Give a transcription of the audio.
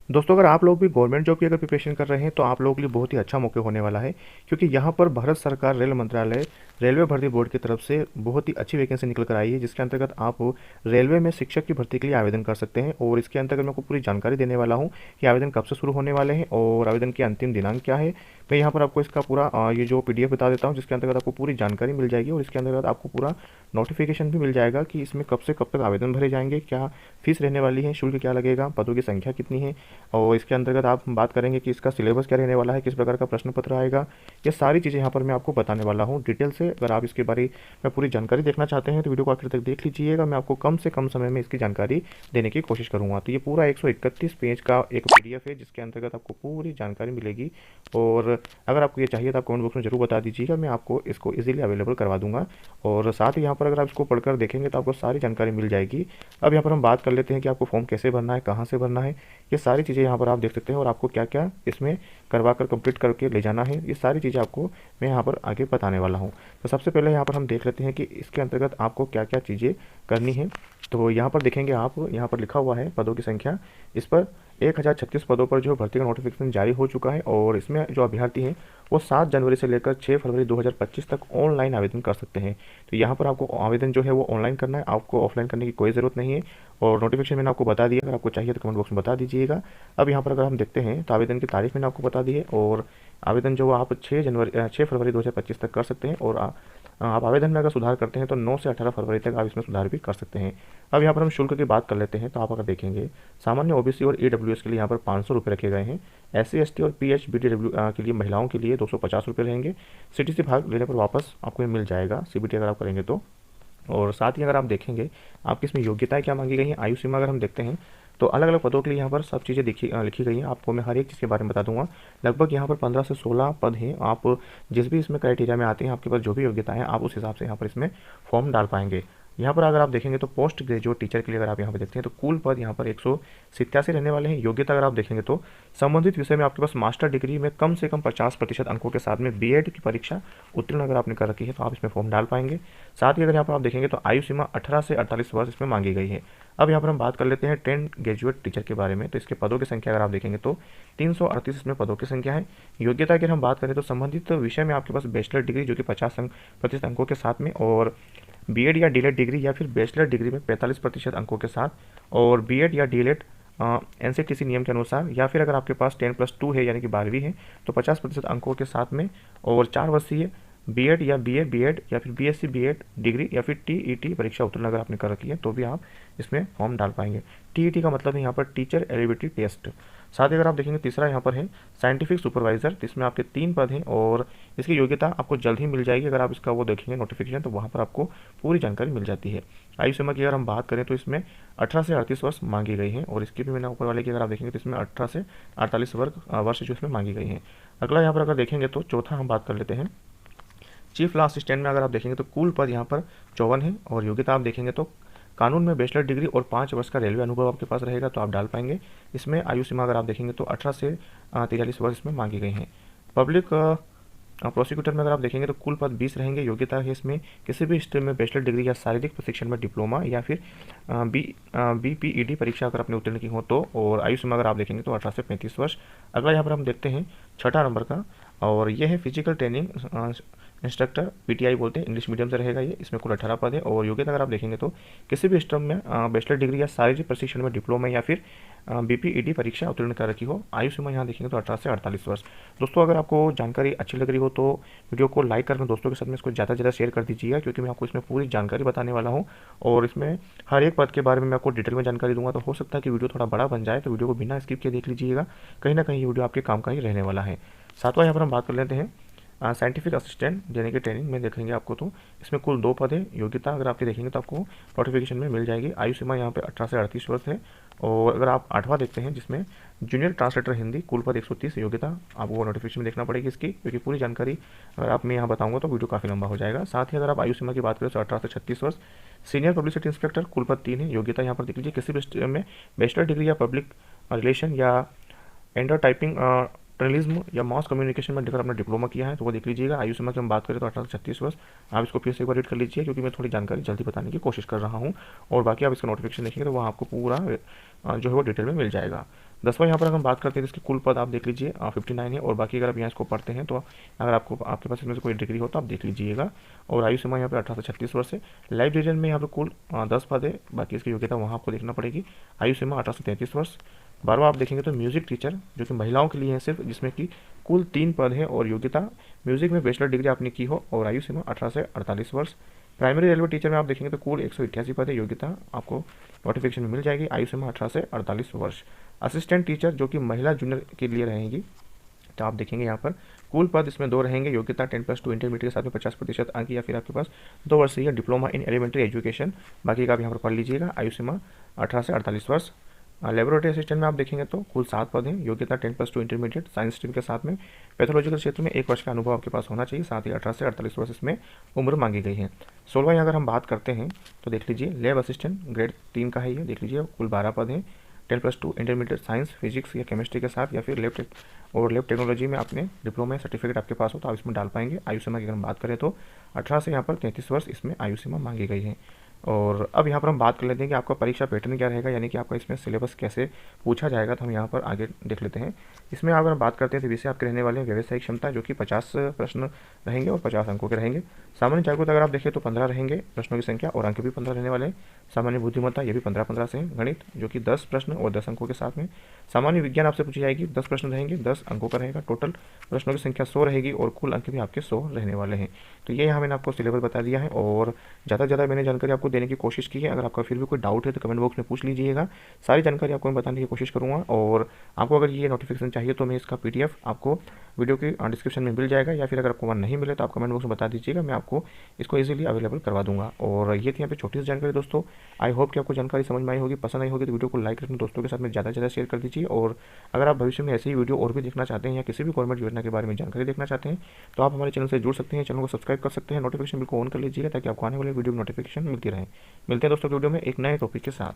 दोस्तों, अगर आप लोग भी गवर्नमेंट जॉब की अगर प्रिपरेशन कर रहे हैं तो आप लोगों के लिए बहुत ही अच्छा मौका होने वाला है, क्योंकि यहाँ पर भारत सरकार रेल मंत्रालय रेलवे भर्ती बोर्ड की तरफ से बहुत ही अच्छी वैकेंसी निकल कर आई है, जिसके अंतर्गत आप रेलवे में शिक्षक की भर्ती के लिए आवेदन कर सकते हैं। और इसके अंतर्गत मैं आपको पूरी जानकारी देने वाला हूँ कि आवेदन कब से शुरू होने वाले हैं और आवेदन की अंतिम दिनांक क्या है। मैं यहाँ पर आपको इसका पूरा ये जो पीडीएफ बता देता हूँ, जिसके अंतर्गत आपको पूरी जानकारी मिल जाएगी और इसके अंतर्गत आपको पूरा नोटिफिकेशन भी मिल जाएगा कि इसमें कब से कब तक आवेदन भरे जाएंगे, क्या फीस रहने वाली है, शुल्क क्या लगेगा, पदों की संख्या कितनी है, और इसके अंतर्गत आप बात करेंगे कि इसका सिलेबस क्या रहने वाला है, किस प्रकार का प्रश्न पत्र आएगा। ये सारी चीज़ें यहाँ पर मैं आपको बताने वाला हूँ डिटेल से। अगर आप इसके बारे में पूरी जानकारी देखना चाहते हैं तो वीडियो को आखिर तक देख लीजिएगा। मैं आपको कम से कम समय में इसकी जानकारी देने की कोशिश करूँगा। तो ये पूरा 131 पेज का एक पीडीएफ है, जिसके अंतर्गत आपको पूरी जानकारी मिलेगी। और अगर आपको ये चाहिए तो आप कमेंट बॉक्स में जरूर बता दीजिएगा, मैं आपको इसको इजीली अवेलेबल करवा दूंगा। और साथ ही यहाँ पर अगर आप इसको पढ़कर देखेंगे तो आपको सारी जानकारी मिल जाएगी। अब यहाँ पर हम बात कर लेते हैं कि आपको फॉर्म कैसे भरना है, कहाँ से भरना है। ये सारी चीज़ें यहाँ पर आप देख सकते हैं और आपको क्या क्या इसमें करवा कर कंप्लीट करके ले जाना है, ये सारी चीज़ें आपको मैं यहाँ पर आगे बताने वाला हूँ। तो सबसे पहले यहाँ पर हम देख लेते हैं कि इसके अंतर्गत आपको क्या क्या चीज़ें करनी है। तो यहाँ पर देखेंगे आप, यहाँ पर लिखा हुआ है पदों की संख्या। इस पर 1036 पदों पर जो भर्ती का नोटिफिकेशन जारी हो चुका है और इसमें जो अभ्यर्थी हैं वो 7 जनवरी से लेकर 6 फरवरी 2025 तक ऑनलाइन आवेदन कर सकते हैं। तो यहाँ पर आपको आवेदन जो है वो ऑनलाइन करना है, आपको ऑफलाइन करने की कोई ज़रूरत नहीं है। और नोटिफिकेशन मैंने आपको बता दिया, अगर आपको चाहिए तो कमेंट बॉक्स में बता दीजिएगा। अब यहाँ पर अगर हम देखते हैं तो आवेदन की तारीख मैंने आपको बता दी है और आवेदन जो आप 6 फरवरी 2025 तक कर सकते हैं। और आप आवेदन में अगर सुधार करते हैं तो 9 से 18 फरवरी तक आप इसमें सुधार भी कर सकते हैं। अब यहाँ पर हम शुल्क की बात कर लेते हैं। तो आप अगर देखेंगे, सामान्य ओबीसी और ईडब्ल्यूएस के लिए यहाँ पर 500 रुपये रखे गए हैं। एससी एसटी और पीएचबीडीडब्ल्यू के लिए महिलाओं के लिए 250 रुपये रहेंगे। सीटीसी भाग लेने पर वापस आपको ये मिल जाएगा, सीबीटी अगर आप करेंगे तो। और साथ ही अगर आप देखेंगे आपकी इसमें योग्यताएं क्या मांगी गई हैं, आयु सीमा अगर हम देखते हैं तो अलग अलग पदों के लिए यहाँ पर सब चीज़ें लिखी गई हैं। आपको मैं हर एक चीज़ के बारे में बता दूंगा। लगभग यहाँ पर 15 से 16 पद हैं। आप जिस भी इसमें क्राइटेरिया में आते हैं, आपके पास जो भी योग्यताएं हैं, आप उस हिसाब से यहाँ पर इसमें फॉर्म डाल पाएंगे। यहाँ पर अगर आप देखेंगे तो पोस्ट ग्रेजुएट टीचर के लिए अगर आप यहाँ पर देखते हैं तो कुल पद यहाँ पर 187 रहने वाले हैं। योग्यता अगर आप देखेंगे तो संबंधित विषय में आपके पास मास्टर डिग्री में कम से कम 50% अंकों के साथ में बीएड की परीक्षा उत्तीर्ण अगर आपने कर रखी है तो आप इसमें फॉर्म डाल पाएंगे। साथ ही अगर यहाँ पर आप देखेंगे तो आयु सीमा 18 से 48 वर्ष इसमें मांगी गई है। अब यहाँ पर हम बात कर लेते हैं ट्रेंड ग्रेजुएट टीचर के बारे में। तो इसके पदों की संख्या अगर आप देखेंगे तो 338 इसमें पदों की संख्या है। योग्यता की अगर हम बात करें तो संबंधित विषय में आपके पास बैचलर डिग्री जो कि 50% अंकों के साथ में, और बीएड या डीएलएड डिग्री या फिर बैचलर डिग्री में 45% अंकों के साथ, और बीएड या डीएलएड एनसीटीसी नियम के अनुसार, या फिर अगर आपके पास 10+2 है यानी कि 12वीं है तो 50% अंकों के साथ में, और 4 वर्षीय बीएड या बीए बीएड या फिर बीएससी बीएड डिग्री या फिर टीईटी परीक्षा उत्तीर्ण अगर आपने कर रखी है तो भी आप इसमें फॉर्म डाल पाएंगे। टीईटी का मतलब है यहाँ पर टीचर एलिजिबिलिटी टेस्ट। साथ ही अगर आप देखेंगे तीसरा यहाँ पर है साइंटिफिक सुपरवाइजर। तो इसमें आपके 3 पद हैं और इसकी योग्यता आपको जल्द ही मिल जाएगी। अगर आप इसका वो देखेंगे नोटिफिकेशन तो वहाँ पर आपको पूरी जानकारी मिल जाती है। आयु सीमा की अगर हम बात करें तो इसमें 18 से 38 वर्ष मांगी गई हैं और इसकी भी मैंने ऊपर वाले की अगर आप देखेंगे तो इसमें 18 से 48 वर्ष जो इसमें मांगी गई हैं। अगला यहाँ पर अगर देखेंगे तो चौथा हम बात कर लेते हैं चीफ लॉ असिस्टेंट में। अगर आप देखेंगे तो कुल पद यहाँ पर 54 है और योग्यता आप देखेंगे तो कानून में बैचलर डिग्री और 5 वर्ष का रेलवे अनुभव आपके पास रहेगा तो आप डाल पाएंगे। इसमें आयु सीमा अगर आप देखेंगे तो 18 से 43 वर्ष इसमें मांगी गई हैं। पब्लिक प्रोसिक्यूटर में अगर आप देखेंगे तो कुल पद 20 रहेंगे। योग्यता है इसमें किसी भी स्ट्रीम में बैचलर डिग्री या शारीरिक प्रशिक्षण में डिप्लोमा या फिर बीपीईडी परीक्षा अगर आपने उत्तीर्ण की हो तो, और आयु सीमा अगर आप देखेंगे तो 18 से 35 वर्ष। अगला यहाँ पर हम देखते हैं छठा नंबर का, और यह है फिजिकल ट्रेनिंग इंस्ट्रक्टर, पीटीआई बोलते हैं, इंग्लिश मीडियम से रहेगा ये। इसमें कुल 18 पद है और योग्यता अगर आप देखेंगे तो किसी भी स्ट्रीम में बैचलर डिग्री या शारीरिक प्रशिक्षण में डिप्लोमा या फिर बीपीईडी परीक्षा उत्तीर्ण कर रखी हो। आयु सीमा यहाँ देखेंगे तो 18 से 48 वर्ष। दोस्तों, अगर आपको जानकारी अच्छी लग रही हो तो वीडियो को लाइक करना, दोस्तों के साथ में इसको ज़्यादा से ज़्यादा शेयर कर दीजिएगा, क्योंकि मैं आपको इसमें पूरी जानकारी बताने वाला हूँ और इसमें हर एक पद के बारे में मैं आपको डिटेल में जानकारी दूंगा। तो हो सकता है कि वीडियो थोड़ा बड़ा बन जाए, तो वीडियो को बिना स्किप किए देख लीजिएगा, कहीं ना कहीं ये वीडियो आपके काम का ही रहने वाला है। सातवां यहाँ पर हम बात कर लेते हैं साइंटिफिक असिस्टेंट देने की ट्रेनिंग में देखेंगे आपको तो इसमें कुल 2 पद है। योग्यता अगर आपकी देखेंगे तो आपको नोटिफिकेशन में मिल जाएगी। आयु सीमा यहाँ पे 18 से 38 वर्ष है। और अगर आप 8वां देखते हैं जिसमें जूनियर ट्रांसलेटर हिंदी, कुल पद 130 योग्यता आपको नोटिफिकेशन में देखना पड़ेगी इसकी, क्योंकि पूरी जानकारी अगर आप मैं यहाँ बताऊंगा तो वीडियो काफ़ी लंबा हो जाएगा। साथ ही अगर आप आयु सीमा की बात करें तो 18 से 36 वर्ष। सीनियर पब्लिसिटी इंस्पेक्टर, कुल पद 3 है। योग्यता यहाँ पर देख लीजिए किसी भी में बैचलर डिग्री या पब्लिक रिलेशन या एंडर टाइपिंग जर्नलिज्म या मास कम्युनिकेशन में अगर आपने डिप्लोमा किया है तो वो देख लीजिएगा। आयु सीमा की हम बात करें तो 18 से 36 वर्ष। आप इसको फिर से एक बार रीड कर लीजिए क्योंकि मैं थोड़ी जानकारी जल्दी बताने की कोशिश कर रहा हूँ, और बाकी आप इसका नोटिफिकेशन देखेंगे तो वहाँ आपको पूरा जो है वो डिटेल में मिल जाएगा। 10वां यहाँ पर अगर हम बात करते हैं तो इसके कुल पद आप देख लीजिए 59 है, और बाकी अगर आप यहाँ इसको पढ़ते हैं तो अगर आपके पास इसमें से कोई डिग्री हो तो आप देख लीजिएगा। और आयु सीमा यहाँ पर 18 से 36 वर्ष है। लाइव डिवीजन में यहाँ पर कुल 10 पद है, बाकी इसकी योग्यता वहाँ आपको देखना पड़ेगी। आयु सीमा 18 से 33 वर्ष। 12वां आप देखेंगे तो म्यूजिक टीचर जो कि महिलाओं के लिए है सिर्फ, जिसमें कि कुल 3 पद है और योग्यता म्यूजिक में बैचलर डिग्री आपने की हो, और आयु सीमा 18 से 48 वर्ष। प्राइमरी रेलवे टीचर में आप देखेंगे तो कुल 188 पद है, योग्यता आपको नोटिफिकेशन में मिल जाएगी। आयु सीमा 18 से 48 वर्ष। असिस्टेंट टीचर जो कि महिला जूनियर के लिए रहेंगी, तो आप देखेंगे यहाँ पर कुल पद इसमें 2 रहेंगे, योग्यता 10+2 इंटरमीडिएट के साथ में 50% अंक, या फिर आपके पास 2 वर्षीय डिप्लोमा इन एलिमेंट्री एजुकेशन, बाकी का आप यहाँ पर पढ़ लीजिएगा। आयु सीमा 18 से 48 वर्ष। लेबोरेटरी असिस्टेंट में आप देखेंगे तो कुल 7 पद हैं, योग्यता 10+2 इंटरमीडिएट साइंस स्ट्रीम के साथ में। पैथोलॉजिकल क्षेत्र में 1 वर्ष का अनुभव आपके पास होना चाहिए, साथ ही 18 से 48 वर्ष इसमें उम्र मांगी गई है। 16वां अगर हम बात करते हैं तो देख लीजिए लैब असिस्टेंट ग्रेड 3 का है ये, देख लीजिए कुल 12 पद हैं। 10+2 इंटरमीडिएट साइंस फिजिक्स या केमिस्ट्री के साथ, या फिर लैब टेक्नोलॉजी में आपने डिप्लोमा सर्टिफिकेट आपके पास हो तो आप इसमें डाल पाएंगे। आयु सीमा की अगर हम बात करें तो 18 से यहाँ पर 33 वर्ष इसमें आयु सीमा मांगी गई है। और अब यहाँ पर हम बात कर लेते हैं कि आपका परीक्षा पैटर्न क्या रहेगा, यानी कि आपका इसमें सिलेबस कैसे पूछा जाएगा, तो हम यहाँ पर आगे देख लेते हैं। इसमें अगर हम बात करते हैं तो विषय आपके रहने वाले हैं व्यावसायिक क्षमता, जो कि 50 प्रश्न रहेंगे और 50 अंकों के रहेंगे। सामान्य जागरूकता अगर आप देखें तो 15 रहेंगे प्रश्नों की संख्या, और अंक भी 15 रहने वाले हैं। सामान्य बुद्धिमत्ता ये भी 15-15 से हैं। गणित जो कि 10 प्रश्न और 10 अंकों के साथ में। सामान्य विज्ञान आपसे पूछी जाएगी, 10 प्रश्न रहेंगे, 10 अंकों का रहेगा। टोटल प्रश्नों की संख्या 100 रहेगी और कुल अंक भी आपके 100 रहने वाले हैं। तो ये यहाँ मैंने आपको सिलेबस बता दिया है, और ज़्यादा से ज़्यादा मैंने जानकारी आपको देने की कोशिश की है। अगर आपका फिर भी कोई डाउट है तो कमेंट बॉक्स में पूछ लीजिएगा, सारी जानकारी आपको मैं बताने की कोशिश करूँगा। और आपको अगर ये नोटिफिकेशन चाहिए तो मैं इसका PDF आपको वीडियो की डिस्क्रिप्शन में मिल जाएगा, या फिर अगर आपको वहाँ नहीं मिले तो आप कमेंट बॉक्स में बता दीजिएगा, मैं आपको इसको इजीली अवेलेबल करवा दूंगा। और ये थी यहाँ पे छोटी सी जानकारी दोस्तों। आई होप कि आपको जानकारी समझ में आई होगी, पसंद आई होगी तो वीडियो को लाइक करके दोस्तों के साथ में ज़्यादा से ज़्यादा शेयर कर दीजिए। और अगर आप भविष्य में ऐसे ही वीडियो और भी देखना चाहते हैं या किसी भी गवर्नमेंट योजना के बारे में जानकारी देखना चाहते हैं तो आप हमारे चैनल से जुड़ सकते हैं, चैनल को सब्सक्राइब कर सकते हैं, नोटिफिकेशन बिल को ऑन कर लीजिएगा ताकि आपको आने वाले वीडियो की नोटिफिकेशन मिलती रहे। मिलते हैं दोस्तों वीडियो में एक नए टॉपिक के साथ।